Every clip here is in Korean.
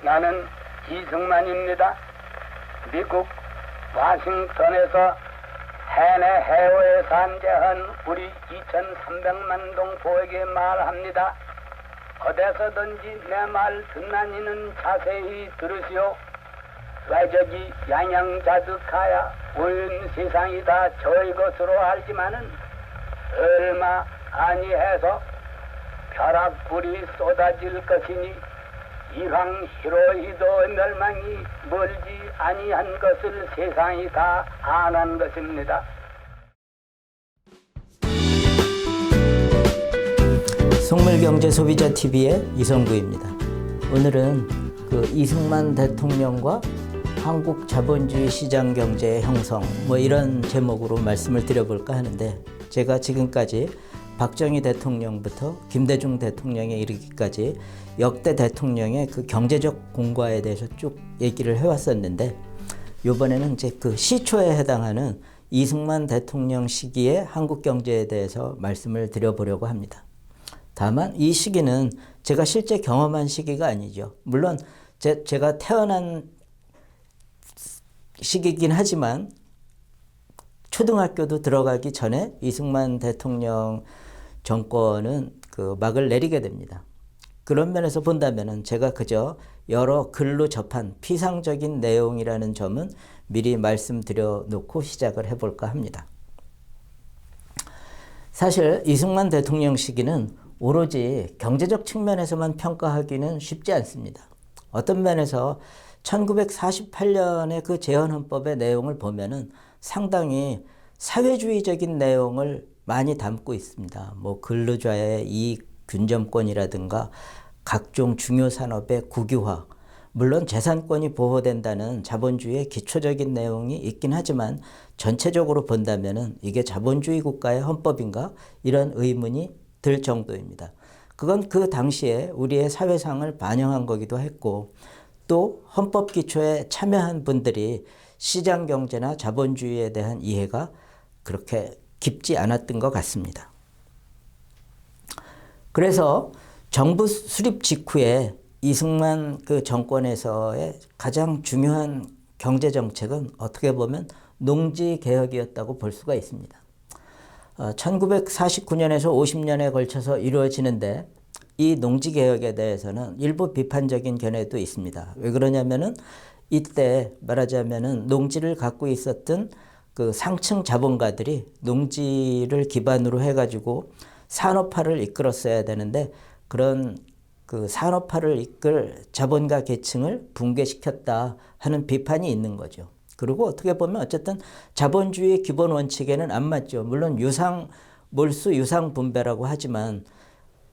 나는 이승만입니다. 미국 워싱턴에서 해내 해외에 산재한 우리 2,300만 동포에게 말합니다. 어디서든지 내 말 듣나니는 자세히 들으시오. 외적이 양양자득하여 온 세상이 다 저의 것으로 알지만은 얼마 아니해서 벼락불이 쏟아질 것이니 이황 히로히도 멸망이 멀지 아니한 것을 세상이 다 아는 것입니다. 속물경제소비자TV의 이성구입니다. 오늘은 그 이승만 대통령과 한국 자본주의 시장 경제의 형성 이런 제목으로 말씀을 드려볼까 하는데, 제가 지금까지 박정희 대통령부터 김대중 대통령에 이르기까지 역대 대통령의 그 경제적 공과에 대해서 쭉 얘기를 해왔었는데, 이번에는 이제 그 시초에 해당하는 이승만 대통령 시기의 한국 경제에 대해서 말씀을 드려보려고 합니다. 다만 이 시기는 제가 실제 경험한 시기가 아니죠. 물론 제가 태어난 시기이긴 하지만 초등학교도 들어가기 전에 이승만 대통령 정권은 그 막을 내리게 됩니다. 그런 면에서 본다면은 제가 그저 여러 글로 접한 피상적인 내용이라는 점은 미리 말씀드려 놓고 시작을 해볼까 합니다. 사실 이승만 대통령 시기는 오로지 경제적 측면에서만 평가하기는 쉽지 않습니다. 어떤 면에서 1948년의 그 제헌헌법의 내용을 보면은 상당히 사회주의적인 내용을 많이 담고 있습니다. 근로자의 이익 균점권이라든가 각종 중요 산업의 국유화, 물론 재산권이 보호된다는 자본주의의 기초적인 내용이 있긴 하지만 전체적으로 본다면은 이게 자본주의 국가의 헌법인가 이런 의문이 들 정도입니다. 그건 그 당시에 우리의 사회상을 반영한 거기도 했고, 또 헌법 기초에 참여한 분들이 시장 경제나 자본주의에 대한 이해가 그렇게 깊지 않았던 것 같습니다. 그래서 정부 수립 직후에 이승만 그 정권에서의 가장 중요한 경제 정책은 어떻게 보면 농지 개혁이었다고 볼 수가 있습니다. 1949년에서 50년에 걸쳐서 이루어지는데, 이 농지 개혁에 대해서는 일부 비판적인 견해도 있습니다. 왜 그러냐면은 이때 말하자면은 농지를 갖고 있었던 그 상층 자본가들이 농지를 기반으로 해가지고 산업화를 이끌었어야 되는데, 그런 그 산업화를 이끌 자본가 계층을 붕괴시켰다 하는 비판이 있는 거죠. 그리고 어떻게 보면 어쨌든 자본주의의 기본 원칙에는 안 맞죠. 물론 몰수 유상분배라고 하지만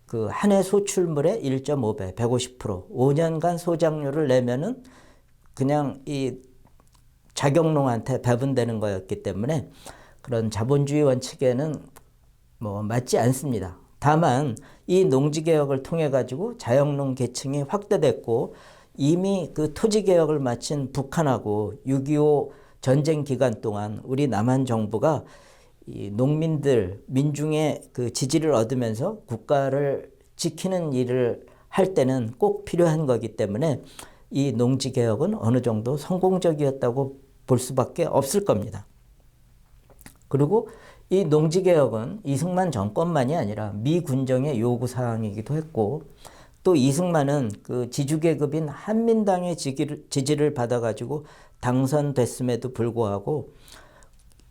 그 한 해 소출물의 1.5배, 150%, 5년간 소작료를 내면은 그냥 이 자경농한테 배분되는 거였기 때문에 그런 자본주의 원칙에는 맞지 않습니다. 다만 이 농지개혁을 통해 가지고 자영농 계층이 확대됐고, 이미 그 토지개혁을 마친 북한하고 6.25 전쟁 기간 동안 우리 남한 정부가 이 농민들, 민중의 그 지지를 얻으면서 국가를 지키는 일을 할 때는 꼭 필요한 거기 때문에 이 농지개혁은 어느 정도 성공적이었다고 볼 수밖에 없을 겁니다. 그리고 이 농지개혁은 이승만 정권만이 아니라 미 군정의 요구사항이기도 했고, 또 이승만은 그 지주계급인 한민당의 지지를 받아가지고 당선됐음에도 불구하고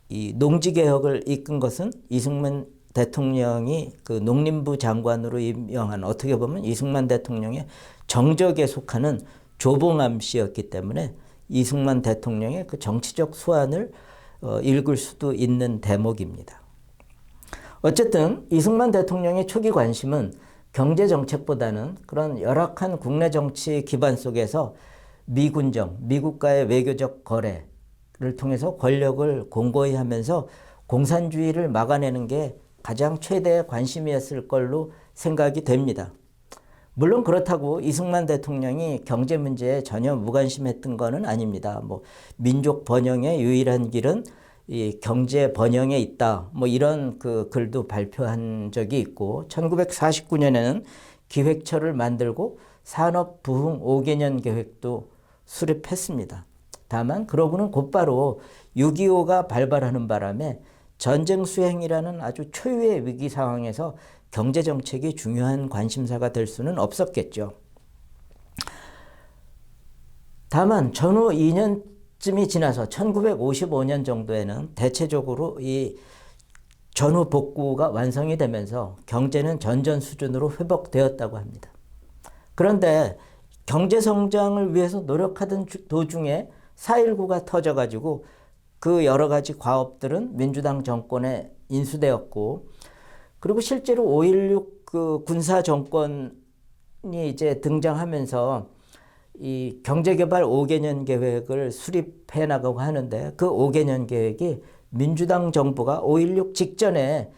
이 농지개혁을 이끈 것은 이승만 대통령이 그 농림부 장관으로 임명한, 어떻게 보면 이승만 대통령의 정적에 속하는 조봉암 씨였기 때문에 이승만 대통령의 그 정치적 수완을 읽을 수도 있는 대목입니다. 어쨌든 이승만 대통령의 초기 관심은 경제 정책보다는 그런 열악한 국내 정치 기반 속에서 미군정, 미국과의 외교적 거래를 통해서 권력을 공고히 하면서 공산주의를 막아내는 게 가장 최대의 관심이었을 걸로 생각이 됩니다. 물론 그렇다고 이승만 대통령이 경제 문제에 전혀 무관심했던 것은 아닙니다. 민족 번영의 유일한 길은 이 경제 번영에 있다. 이런 그 글도 발표한 적이 있고, 1949년에는 기획처를 만들고 산업 부흥 5개년 계획도 수립했습니다. 다만 그러고는 곧바로 6.25가 발발하는 바람에 전쟁 수행이라는 아주 초유의 위기 상황에서 경제정책이 중요한 관심사가 될 수는 없었겠죠. 다만 전후 2년쯤이 지나서 1955년 정도에는 대체적으로 이 전후 복구가 완성이 되면서 경제는 전전 수준으로 회복되었다고 합니다. 그런데 경제 성장을 위해서 노력하던 도중에 4.19가 터져가지고 그 여러 가지 과업들은 민주당 정권에 인수되었고, 그리고 실제로 5.16 그 군사 정권이 이제 등장하면서 이 경제개발 5개년 계획을 수립해 나가고 하는데, 그 5개년 계획이 민주당 정부가 5.16 직전에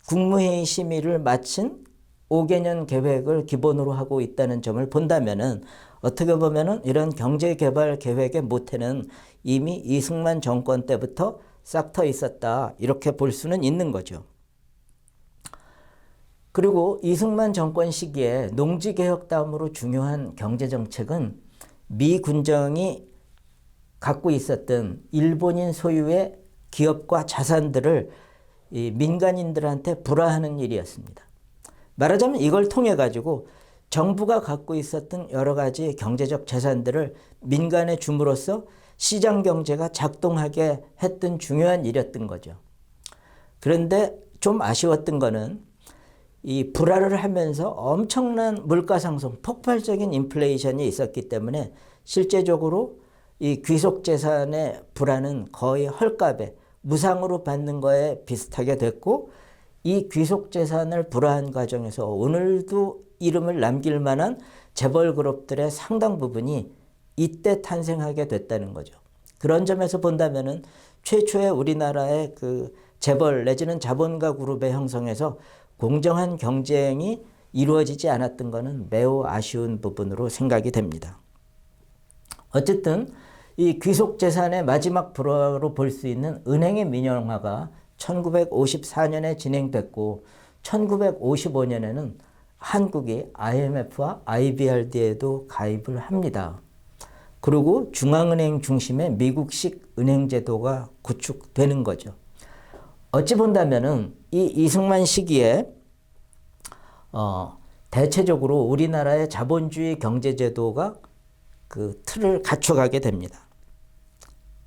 국무회의 심의를 마친 5개년 계획을 기본으로 하고 있다는 점을 본다면은, 어떻게 보면은 이런 경제개발 계획의 모태는 이미 이승만 정권 때부터 싹터 있었다, 이렇게 볼 수는 있는 거죠. 그리고 이승만 정권 시기에 농지개혁 다음으로 중요한 경제정책은 미 군정이 갖고 있었던 일본인 소유의 기업과 자산들을 이 민간인들한테 불화하는 일이었습니다. 말하자면 이걸 통해 가지고 정부가 갖고 있었던 여러 가지 경제적 재산들을 민간에 줌으로써 시장 경제가 작동하게 했던 중요한 일이었던 거죠. 그런데 좀 아쉬웠던 거는 이 불화를 하면서 엄청난 물가 상승, 폭발적인 인플레이션이 있었기 때문에 실제적으로 이 귀속 재산의 불화는 거의 헐값에 무상으로 받는 거에 비슷하게 됐고, 이 귀속 재산을 불화한 과정에서 오늘도 이름을 남길 만한 재벌 그룹들의 상당 부분이 이때 탄생하게 됐다는 거죠. 그런 점에서 본다면은 최초의 우리나라의 그 재벌 내지는 자본가 그룹의 형성에서 공정한 경쟁이 이루어지지 않았던 것은 매우 아쉬운 부분으로 생각이 됩니다. 어쨌든 이 귀속 재산의 마지막 불화로 볼 수 있는 은행의 민영화가 1954년에 진행됐고, 1955년에는 한국이 IMF와 IBRD에도 가입을 합니다. 그리고 중앙은행 중심의 미국식 은행제도가 구축되는 거죠. 어찌 본다면은 이 이승만 시기에 대체적으로 우리나라의 자본주의 경제제도가 그 틀을 갖춰가게 됩니다.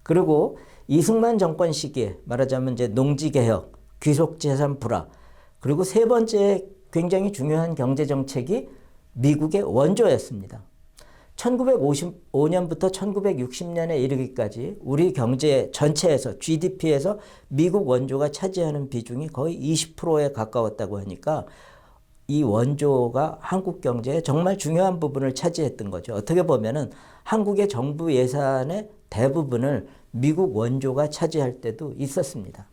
그리고 이승만 정권 시기에 말하자면 이제 농지개혁, 귀속재산 불화, 그리고 세 번째 굉장히 중요한 경제정책이 미국의 원조였습니다. 1955년부터 1960년에 이르기까지 우리 경제 전체에서 GDP에서 미국 원조가 차지하는 비중이 거의 20%에 가까웠다고 하니까 이 원조가 한국 경제에 정말 중요한 부분을 차지했던 거죠. 어떻게 보면은 한국의 정부 예산의 대부분을 미국 원조가 차지할 때도 있었습니다.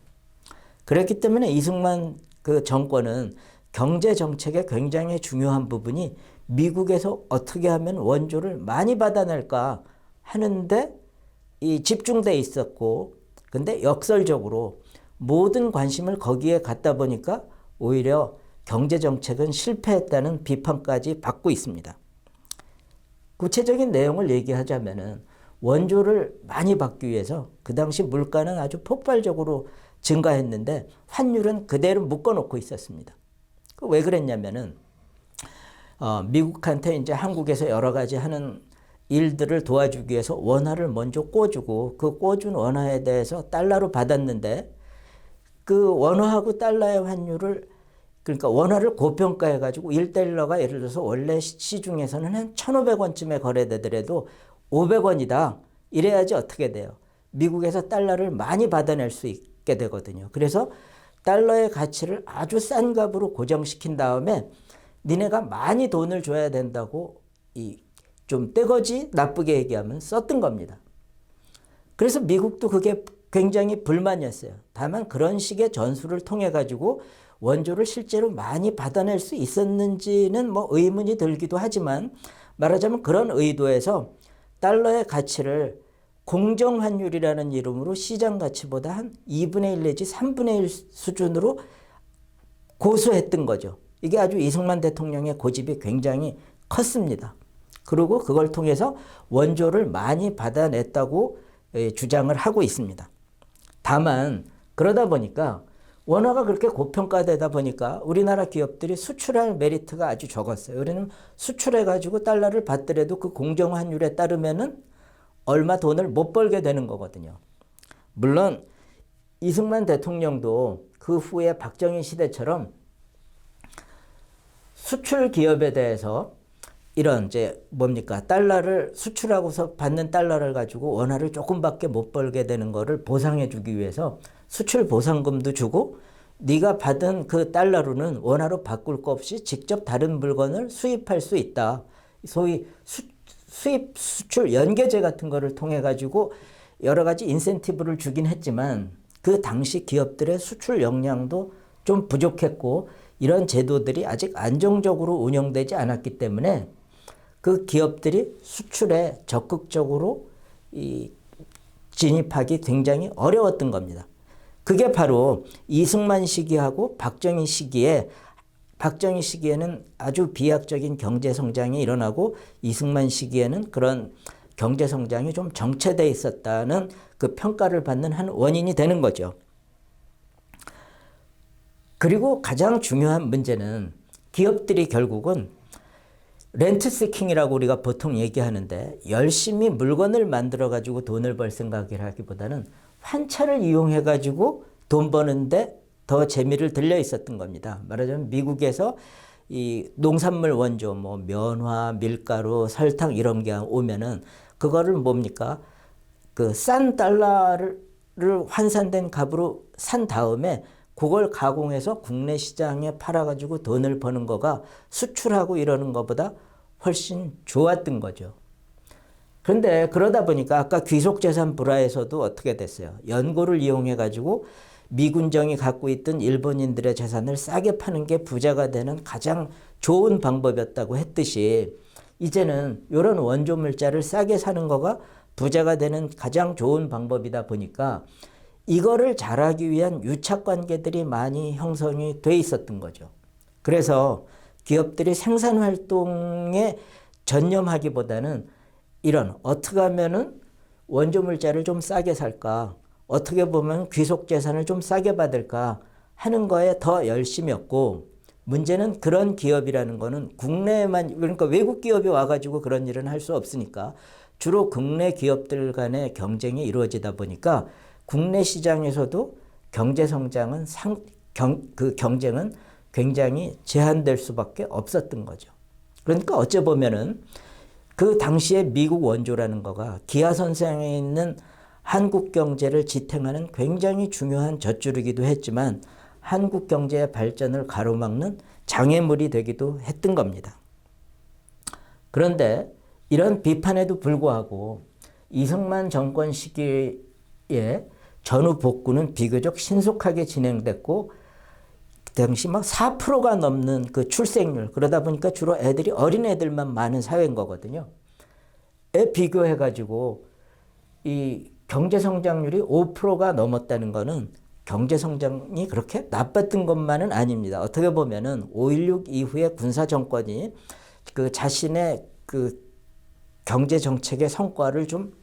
그렇기 때문에 이승만 그 정권은 경제 정책의 굉장히 중요한 부분이 미국에서 어떻게 하면 원조를 많이 받아낼까 하는데 이 집중돼 있었고, 근데 역설적으로 모든 관심을 거기에 갖다 보니까 오히려 경제 정책은 실패했다는 비판까지 받고 있습니다. 구체적인 내용을 얘기하자면은 원조를 많이 받기 위해서 그 당시 물가는 아주 폭발적으로 증가했는데 환율은 그대로 묶어놓고 있었습니다. 왜 그랬냐면은 미국한테 이제 한국에서 여러 가지 하는 일들을 도와주기 위해서 원화를 먼저 꿔주고, 그 꿔준 원화에 대해서 달러로 받았는데 그 원화하고 달러의 환율을, 그러니까 원화를 고평가해가지고 1달러가 예를 들어서 원래 시중에서는 한 1,500원쯤에 거래되더라도 500원이다. 이래야지 어떻게 돼요? 미국에서 달러를 많이 받아낼 수 있게 되거든요. 그래서 달러의 가치를 아주 싼 값으로 고정시킨 다음에 니네가 많이 돈을 줘야 된다고 좀 떼거지 나쁘게 얘기하면 썼던 겁니다. 그래서 미국도 그게 굉장히 불만이었어요. 다만 그런 식의 전술을 통해 가지고 원조를 실제로 많이 받아낼 수 있었는지는 뭐 의문이 들기도 하지만, 말하자면 그런 의도에서 달러의 가치를 공정환율이라는 이름으로 시장 가치보다 한 2분의 1 내지 3분의 1 수준으로 고수했던 거죠. 이게 아주 이승만 대통령의 고집이 굉장히 컸습니다. 그리고 그걸 통해서 원조를 많이 받아냈다고 주장을 하고 있습니다. 다만 그러다 보니까 원화가 그렇게 고평가되다 보니까 우리나라 기업들이 수출할 메리트가 아주 적었어요. 우리는 수출해가지고 달러를 받더라도 그 공정환율에 따르면은 얼마 돈을 못 벌게 되는 거거든요. 물론 이승만 대통령도 그 후에 박정희 시대처럼 수출 기업에 대해서 이런 이제 뭡니까 달러를 수출하고서 받는 달러를 가지고 원화를 조금밖에 못 벌게 되는 거를 보상해 주기 위해서 수출 보상금도 주고 네가 받은 그 달러로는 원화로 바꿀 거 없이 직접 다른 물건을 수입할 수 있다. 소위 수입 수출 연계제 같은 거를 통해 가지고 여러 가지 인센티브를 주긴 했지만 그 당시 기업들의 수출 역량도 좀 부족했고 이런 제도들이 아직 안정적으로 운영되지 않았기 때문에 그 기업들이 수출에 적극적으로 진입하기 굉장히 어려웠던 겁니다. 그게 바로 이승만 시기하고 박정희 시기에 박정희 시기에는 아주 비약적인 경제 성장이 일어나고 이승만 시기에는 그런 경제 성장이 좀 정체되어 있었다는 그 평가를 받는 한 원인이 되는 거죠. 그리고 가장 중요한 문제는 기업들이 결국은 렌트 시킹이라고 우리가 보통 얘기하는데 열심히 물건을 만들어 가지고 돈을 벌 생각을 하기보다는 환차를 이용해 가지고 돈 버는데 더 재미를 들려 있었던 겁니다. 말하자면 미국에서 이 농산물 원조 뭐 면화, 밀가루, 설탕 이런 게 오면은 그거를 뭡니까? 그 싼 달러를 환산된 값으로 산 다음에 그걸 가공해서 국내 시장에 팔아가지고 돈을 버는 거가 수출하고 이러는 것보다 훨씬 좋았던 거죠. 그런데 그러다 보니까 아까 귀속재산 불화에서도 어떻게 됐어요? 연고를 이용해가지고 미군정이 갖고 있던 일본인들의 재산을 싸게 파는 게 부자가 되는 가장 좋은 방법이었다고 했듯이 이제는 이런 원조 물자를 싸게 사는 거가 부자가 되는 가장 좋은 방법이다 보니까 이거를 잘하기 위한 유착관계들이 많이 형성이 돼 있었던 거죠. 그래서 기업들이 생산활동에 전념하기보다는 이런 어떻게 하면은 원조 물자를 좀 싸게 살까, 어떻게 보면 귀속재산을 좀 싸게 받을까 하는 거에 더 열심이었고 문제는 그런 기업이라는 거는 국내에만 그러니까 외국 기업이 와가지고 그런 일은 할 수 없으니까 주로 국내 기업들 간의 경쟁이 이루어지다 보니까 국내 시장에서도 경제 성장은 그 경쟁은 굉장히 제한될 수밖에 없었던 거죠. 그러니까 어찌 보면은 그 당시에 미국 원조라는 거가 기하선상에 있는 한국 경제를 지탱하는 굉장히 중요한 젖줄이기도 했지만 한국 경제의 발전을 가로막는 장애물이 되기도 했던 겁니다. 그런데 이런 비판에도 불구하고 이승만 정권 시기에 전후 복구는 비교적 신속하게 진행됐고 그 당시 막 4%가 넘는 그 출생률 그러다 보니까 주로 애들이 어린 애들만 많은 사회인 거거든요. 에 비교해 가지고 이 경제 성장률이 5%가 넘었다는 거는 경제 성장이 그렇게 나빴던 것만은 아닙니다. 어떻게 보면은 5.16 이후에 군사 정권이 그 자신의 그 경제 정책의 성과를 좀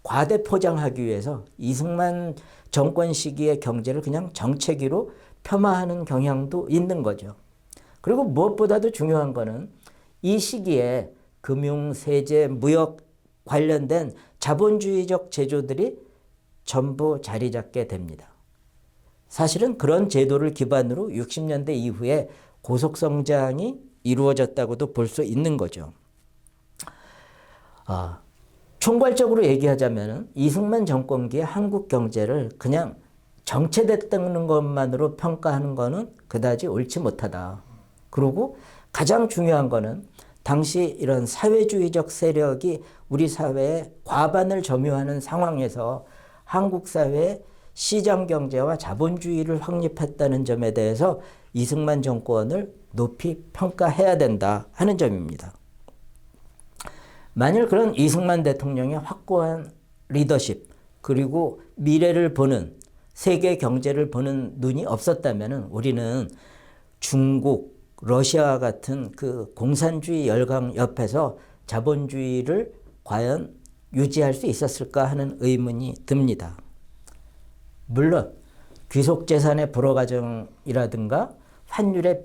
과대 포장하기 위해서 이승만 정권 시기의 경제를 그냥 정체기로 폄하하는 경향도 있는 거죠. 그리고 무엇보다도 중요한 거는 이 시기에 금융, 세제, 무역 관련된 자본주의적 제도들이 전부 자리 잡게 됩니다. 사실은 그런 제도를 기반으로 60년대 이후에 고속성장이 이루어졌다고도 볼 수 있는 거죠. 총괄적으로 얘기하자면 이승만 정권기의 한국 경제를 그냥 정체됐다는 것만으로 평가하는 것은 그다지 옳지 못하다. 그리고 가장 중요한 것은 당시 이런 사회주의적 세력이 우리 사회의 과반을 점유하는 상황에서 한국 사회의 시장 경제와 자본주의를 확립했다는 점에 대해서 이승만 정권을 높이 평가해야 된다 하는 점입니다. 만일 그런 이승만 대통령의 확고한 리더십 그리고 미래를 보는 세계 경제를 보는 눈이 없었다면 우리는 중국, 러시아와 같은 그 공산주의 열강 옆에서 자본주의를 과연 유지할 수 있었을까 하는 의문이 듭니다. 물론 귀속재산의 불허과정이라든가 환율의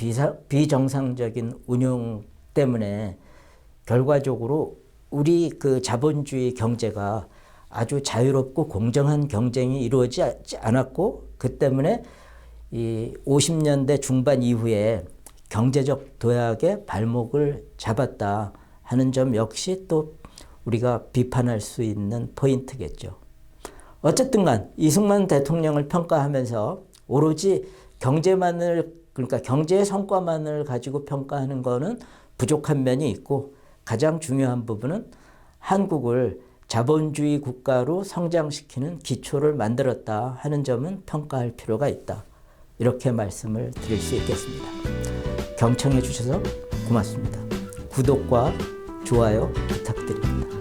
비정상적인 운용 때문에 결과적으로 우리 그 자본주의 경제가 아주 자유롭고 공정한 경쟁이 이루어지지 않았고, 그 때문에 이 50년대 중반 이후에 경제적 도약의 발목을 잡았다 하는 점 역시 또 우리가 비판할 수 있는 포인트겠죠. 어쨌든 간 이승만 대통령을 평가하면서 오로지 경제만을, 그러니까 경제의 성과만을 가지고 평가하는 것은 부족한 면이 있고, 가장 중요한 부분은 한국을 자본주의 국가로 성장시키는 기초를 만들었다 하는 점은 평가할 필요가 있다. 이렇게 말씀을 드릴 수 있겠습니다. 경청해 주셔서 고맙습니다. 구독과 좋아요 부탁드립니다.